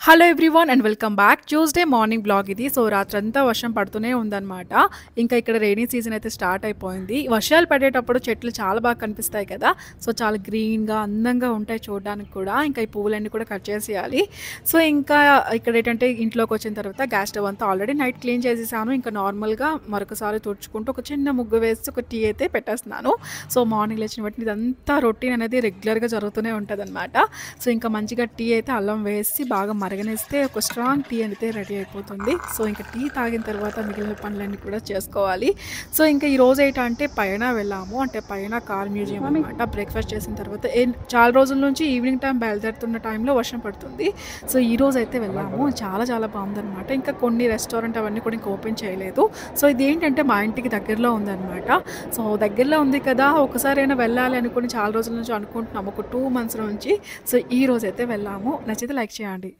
Hello everyone and welcome back. Tuesday morning blog ఇది. So రాత్రంతా వర్షం పడుతూనే ఉందన్నమాట. ఇంకా ఇక్కడ రెయినీ సీజన్ అయితే స్టార్ట్ అయిపోయింది. వర్షాలు పడేటప్పుడు చెట్లు చాలా బాగా కనిపిస్తాయి కదా. సో చాలా గ్రీన్గా అందంగా ఉంటాయి చూడడానికి కూడా. ఇంకా ఈ పువ్వులన్నీ కూడా కట్ చేసేయాలి. సో ఇంకా ఇక్కడ ఏంటంటే ఇంట్లోకి వచ్చిన తర్వాత గ్యాస్ స్టవ్ అంతా ఆల్రెడీ నైట్ క్లీన్ చేసేసాను. ఇంకా నార్మల్గా మరొకసారి తుడుచుకుంటూ ఒక చిన్న ముగ్గు వేసి ఒక టీ అయితే పెట్టేస్తున్నాను. సో మార్నింగ్ లేచిన బట్టి ఇదంతా రొటీన్ అనేది రెగ్యులర్గా జరుగుతూనే ఉంటుంది అనమాట. సో ఇంకా మంచిగా టీ అయితే అల్లం వేసి బాగా మరగనిస్తే ఒక స్ట్రాంగ్ టీ అయితే రెడీ అయిపోతుంది. సో ఇంకా టీ తాగిన తర్వాత మిగిలిన పనులన్నీ కూడా చేసుకోవాలి. సో ఇంకా ఈ రోజు ఏంటంటే పైన వెళ్ళాము, అంటే పైన కార్ మ్యూజియం అనమాట. బ్రేక్ఫాస్ట్ చేసిన తర్వాత చాలా రోజుల నుంచి ఈవినింగ్ టైం బయలుదేరుతున్న టైంలో వర్షం పడుతుంది. సో ఈ రోజు అయితే వెళ్ళాము, చాలా చాలా బాగుందనమాట. ఇంకా కొన్ని రెస్టారెంట్ అవన్నీ కూడా ఇంకా ఓపెన్ చేయలేదు. సో ఇది ఏంటంటే మా ఇంటికి దగ్గరలో ఉందన్నమాట. సో దగ్గరలో ఉంది కదా, ఒకసారైనా వెళ్ళాలి అనుకుని చాలా రోజుల నుంచి అనుకుంటున్నాము, ఒక 2 months నుంచి. సో ఈ రోజు అయితే వెళ్ళాము. నచ్చితే లైక్ చేయండి.